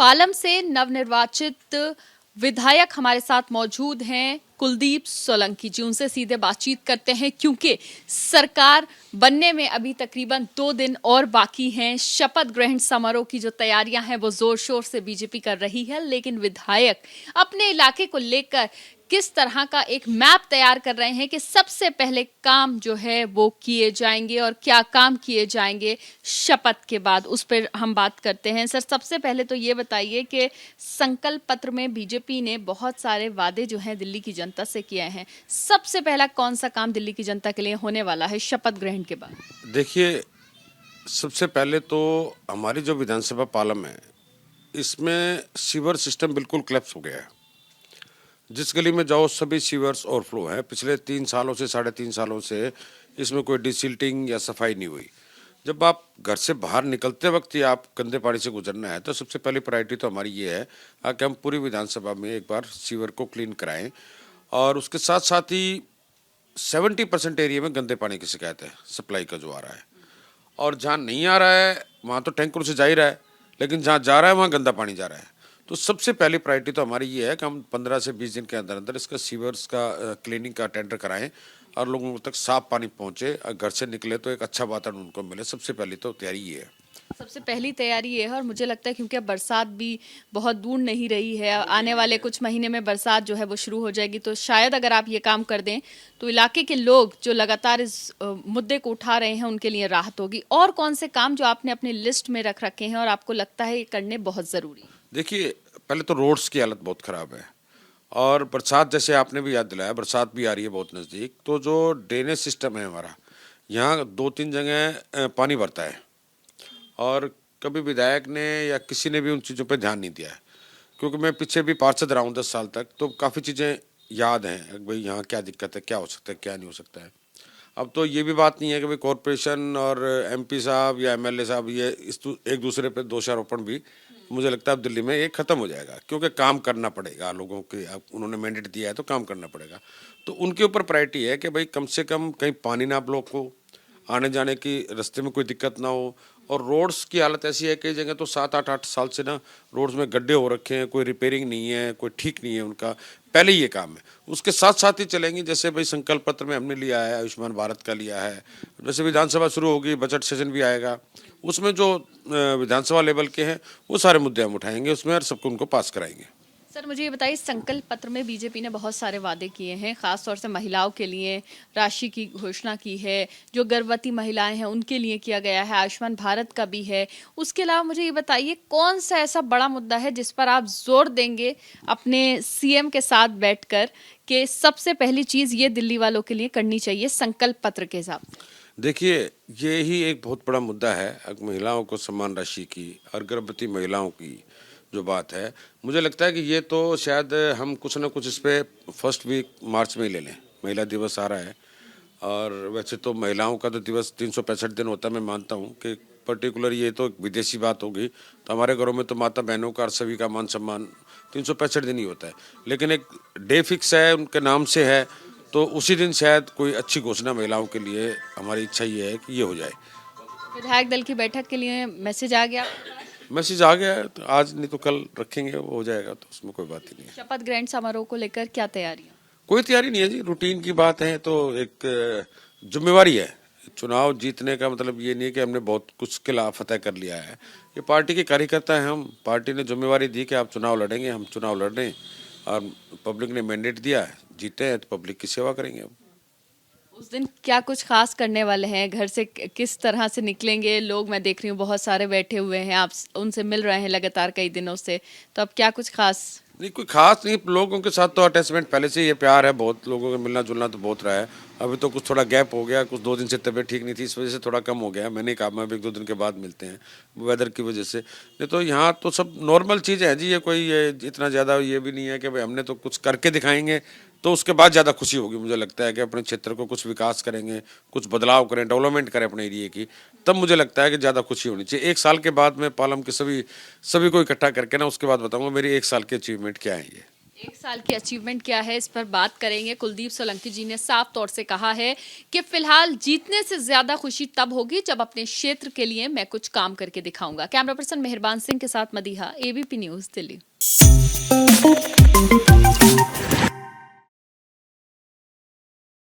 पालम से नवनिर्वाचित विधायक हमारे साथ मौजूद हैं कुलदीप सोलंकी जी। उनसे सीधे बातचीत करते हैं क्योंकि सरकार बनने में अभी तकरीबन 2 दिन और बाकी हैं। शपथ ग्रहण समारोह की जो तैयारियां हैं वो जोर शोर से बीजेपी कर रही है, लेकिन विधायक अपने इलाके को लेकर किस तरह का एक मैप तैयार कर रहे हैं कि सबसे पहले काम जो है वो किए जाएंगे और क्या काम किए जाएंगे शपथ के बाद, उस पर हम बात करते हैं। सर, सबसे पहले तो ये बताइए कि संकल्प पत्र में बीजेपी ने बहुत सारे वादे जो हैं दिल्ली की जनता से किए हैं। सबसे पहला कौन सा काम दिल्ली की जनता के लिए होने वाला है शपथ ग्रहण के बाद? देखिए, सबसे पहले तो हमारी जो विधानसभा पालम है, इसमें सीवर सिस्टम बिल्कुल कोलैप्स हो गया है। जिस गली में जाओ सभी सीवर्स ओवरफ्लो हैं। पिछले 3 सालों से 3.5 सालों से इसमें कोई डिसिल्टिंग या सफाई नहीं हुई। जब आप घर से बाहर निकलते वक्त ही आप गंदे पानी से गुजरना है, तो सबसे पहली प्रायोरिटी तो हमारी ये है कि हम पूरी विधानसभा में एक बार सीवर को क्लीन कराएं। और उसके साथ साथ ही 70% एरिया में गंदे पानी की शिकायत है, सप्लाई का जो आ रहा है। और जहाँ नहीं आ रहा है वहाँ तो टैंकरों से जा ही रहा है, लेकिन जहाँ जा रहा है वहाँ गंदा पानी जा रहा है। तो सबसे पहली प्रायोरिटी तो हमारी ये है कि हम 15 से 20 दिन के अंदर अंदर इसका सीवर्स का क्लीनिंग का टेंडर कराएं और लोगों तक साफ पानी पहुंचे और घर से निकले तो एक अच्छा वातावरण उनको मिले। सबसे पहली तो तैयारी ये है। सबसे पहली तैयारी ये है और मुझे लगता है क्योंकि अब बरसात भी बहुत दूर नहीं रही है, आने वाले कुछ महीने में बरसात जो है वो शुरू हो जाएगी, तो शायद अगर आप ये काम कर दें तो इलाके के लोग जो लगातार इस मुद्दे को उठा रहे हैं उनके लिए राहत होगी। और कौन से काम जो आपने अपनी लिस्ट में रख रखे हैं और आपको लगता है ये करने बहुत ज़रूरी? देखिए, पहले तो रोड्स की हालत बहुत ख़राब है और बरसात जैसे आपने भी याद दिलाया, बरसात भी आ रही है बहुत नज़दीक। तो जो ड्रेनेज सिस्टम है हमारा, यहाँ 2-3 जगह पानी भरता है और कभी विधायक ने या किसी ने भी उन चीज़ों पर ध्यान नहीं दिया है। क्योंकि मैं पीछे भी पार्षद रहा हूँ 10 साल तक, तो काफ़ी चीज़ें याद हैं भाई यहाँ क्या दिक्कत है, क्या हो सकता है, क्या नहीं हो सकता है। अब तो ये भी बात नहीं है कि भाई कॉरपोरेशन और एमपी साहब या एमएलए साहब ये एक दूसरे पे दोषारोपण भी मुझे लगता है अब दिल्ली में ये खत्म हो जाएगा, क्योंकि काम करना पड़ेगा लोगों के। अब उन्होंने मैंडेट दिया है तो काम करना पड़ेगा। तो उनके ऊपर प्रायोरिटी है कि भाई कम से कम कहीं पानी ना ब्लॉक हो, आने जाने की रास्ते में कोई दिक्कत ना हो। और रोड्स की हालत ऐसी है कई जगह तो 7-8 साल से ना रोड्स में गड्ढे हो रखे हैं, कोई रिपेयरिंग नहीं है, कोई ठीक नहीं है उनका। पहले ये काम है, उसके साथ साथ ही चलेंगी। जैसे भाई संकल्प पत्र में हमने लिया है, आयुष्मान भारत का लिया है। जैसे विधानसभा शुरू होगी, बजट सेशन भी आएगा, उसमें जो विधानसभा लेवल के हैं वो सारे मुद्दे हम उठाएंगे उसमें और सबको उनको पास कराएंगे। सर, मुझे ये बताइए, संकल्प पत्र में बीजेपी ने बहुत सारे वादे किए हैं, खासतौर से महिलाओं के लिए राशि की घोषणा की है, जो गर्भवती महिलाएं हैं उनके लिए किया गया है, आयुष्मान भारत का भी है। उसके अलावा मुझे ये बताइए कौन सा ऐसा बड़ा मुद्दा है जिस पर आप जोर देंगे अपने सीएम के साथ बैठकर कि सबसे पहली चीज ये दिल्ली वालों के लिए करनी चाहिए संकल्प पत्र के हिसाब से? देखिए, ये ही एक बहुत बड़ा मुद्दा है महिलाओं को सम्मान राशि की और गर्भवती महिलाओं की जो बात है। मुझे लगता है कि ये तो शायद हम कुछ ना कुछ इस पर फर्स्ट वीक मार्च में ही ले लें। महिला दिवस आ रहा है और वैसे तो महिलाओं का तो दिवस 365 दिन होता है। मैं मानता हूँ कि पर्टिकुलर ये तो विदेशी बात होगी, तो हमारे घरों में तो माता बहनों का और सभी का मान सम्मान 365 दिन ही होता है। लेकिन एक डे फिक्स है, उनके नाम से है, तो उसी दिन शायद कोई अच्छी घोषणा महिलाओं के लिए। हमारी इच्छा ये है कि ये हो जाए। विधायक दल की बैठक के लिए मैसेज आ गया? मैसेज आ गया है, तो आज नहीं तो कल रखेंगे, वो हो जाएगा, तो उसमें कोई बात ही नहीं है। शपथ ग्रहण समारोह को लेकर क्या तैयारियां? कोई तैयारी नहीं है जी, रूटीन की बात है। तो एक जिम्मेवारी है। चुनाव जीतने का मतलब ये नहीं है कि हमने बहुत कुछ किला फतह कर लिया है। ये पार्टी के कार्यकर्ता हैं हम। पार्टी ने जिम्मेवारी दी कि आप चुनाव लड़ेंगे, हम चुनाव लड़ रहे हैं और पब्लिक ने मैंडेट दिया है, जीते हैं तो पब्लिक की सेवा करेंगे अब। उस दिन क्या कुछ खास करने वाले हैं? घर से किस तरह से निकलेंगे लोग? मैं देख रही हूँ बहुत सारे बैठे हुए हैं, आप उनसे मिल रहे हैं लगातार कई दिनों से, तो अब क्या कुछ खास? नहीं, कोई खास नहीं। लोगों के साथ तो अटैचमेंट पहले से ये प्यार है, बहुत लोगों का मिलना जुलना तो बहुत रहा है। अभी तो कुछ थोड़ा गैप हो गया, कुछ 2 दिन से तबीयत ठीक नहीं थी, इस वजह से थोड़ा कम हो गया। मैंने कहा मैं भी 1-2 दिन के बाद मिलते हैं, वेदर की वजह से। नहीं तो यहाँ तो सब नॉर्मल चीज़ें हैं जी। ये कोई ये इतना ज़्यादा ये भी नहीं है कि भाई हमने तो कुछ करके दिखाएंगे तो उसके बाद ज़्यादा खुशी होगी। मुझे लगता है कि अपने क्षेत्र को कुछ विकास करेंगे, कुछ बदलाव करें, डेवलपमेंट करें अपने एरिए की, तब मुझे लगता है कि ज़्यादा खुशी होनी चाहिए। 1 साल के बाद मैं पालम के सभी को इकट्ठा करके ना उसके बाद बताऊँगा मेरी 1 साल की अचीवमेंट क्या है। ये एक साल की अचीवमेंट क्या है, इस पर बात करेंगे। कुलदीप सोलंकी जी ने साफ तौर से कहा है कि फिलहाल जीतने से ज्यादा खुशी तब होगी जब अपने क्षेत्र के लिए मैं कुछ काम करके दिखाऊंगा। कैमरा पर्सन मेहरबान सिंह के साथ मदीहा, एबीपी न्यूज, दिल्ली।